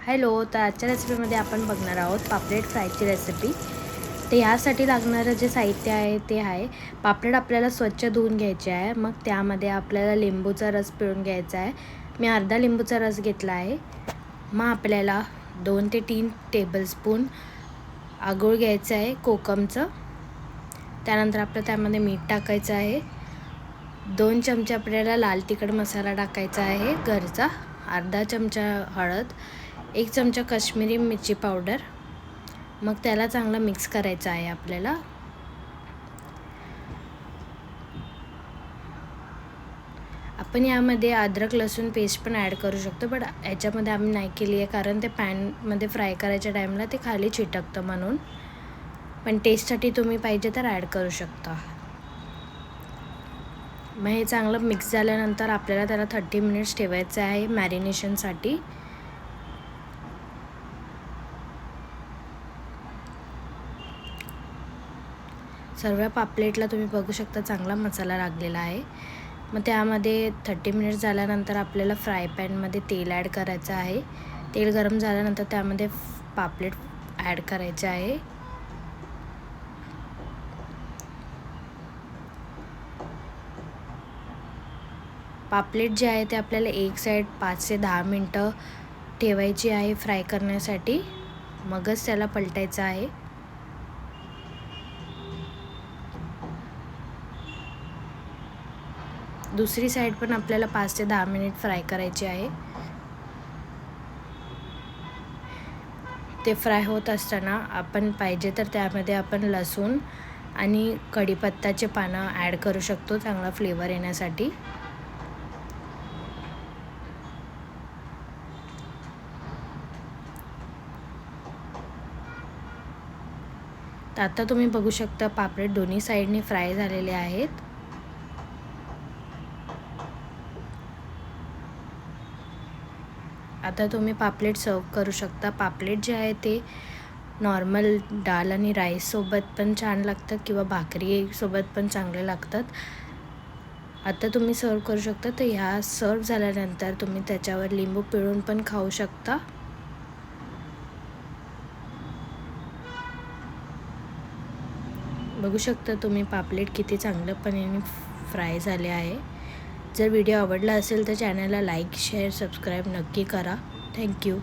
Hello, तर आजच्या रेसिपीमध्ये आपण बघणार आहोत पापलेट फ्रायची रेसिपी। तर यासाठी लागणारं जे साहित्य आहे ते आहे पापलेट आपल्याला स्वच्छ धुवून घ्यायचे आहे। मग त्यामध्ये आपल्याला लिंबूचा रस पिळून घ्यायचा आहे। मी अर्धा लिंबूचा रस घेतला आहे। मग आपल्याला 2 ते 3 टेबलस्पून आगूळ घ्यायचं आहे कोकमचं। त्यानंतर आपल्याला त्यामध्ये मीठ टाकायचं आहे। 2 चमचे आपल्याला लाल तिखट मसाला टाकायचा आहे घरचा, अर्धा चमचा हळद, 1 चमचा काश्मीरी मिरची पावडर। मग त्याला चांगलं मिक्स करायचं आहे आपल्याला। आपण यामध्ये अद्रक लसूण पेस्ट पण ॲड करू शकतो, पण याच्यामध्ये आम्ही नाही केली आहे कारण ते पॅनमध्ये फ्राय करायच्या टाईमला ते खाली चिटकतं म्हणून। पण टेस्टसाठी तुम्ही पाहिजे तर ॲड करू शकता। मग हे चांगलं मिक्स झाल्यानंतर आपल्याला त्याला 30 मिनिट्स ठेवायचं आहे मॅरिनेशनसाठी। सर्व पापलेटला तुम्ही बघू शकता चांगला मसाला लागलेला आहे। मग त्यामध्ये 30 मिनिट्स झाल्यानंतर आपल्याला फ्राय पॅनमध्ये तेल ॲड करायचं आहे। तेल गरम झाल्यानंतर त्यामध्ये पापलेट ॲड करायचे आहे। पापलेट जे आहे ते आपल्याला एक साईड 5 ते 10 मिनटं ठेवायची आहे फ्राय करण्यासाठी, मगच त्याला पलटायचं आहे। दुसरी साईड पण आपल्याला 5 ते 10 मिनिट फ्राय करायची आहे। ते फ्राय होत असताना आपण पाहिजे तर त्यामध्ये आपण लसूण आणि कढीपत्त्याचे पानं ॲड करू शकतो चांगला फ्लेवर येण्यासाठी। तर आता तुम्ही बघू शकता पापलेट दोन्ही साईडनी फ्राय झालेले आहेत। आता तुम्ही पापलेट सर्व करू शकता। पापलेट जे आहे ते नॉर्मल डाळ आणि राईससोबत पण छान लागतात किंवा भाकरीसोबत पण चांगले लागतात। आता तुम्ही सर्व करू शकता। तर ह्या सर्व झाल्यानंतर तुम्ही त्याच्यावर लिंबू पिळून पण खाऊ शकता। बघू शकता तुम्ही पापलेट किती चांगल्यापणे फ्राय झाले आहे। जर व्हिडिओ आवडला असेल तर चॅनलला लाईक शेअर सबस्क्राईब नक्की करा। थँक्यू।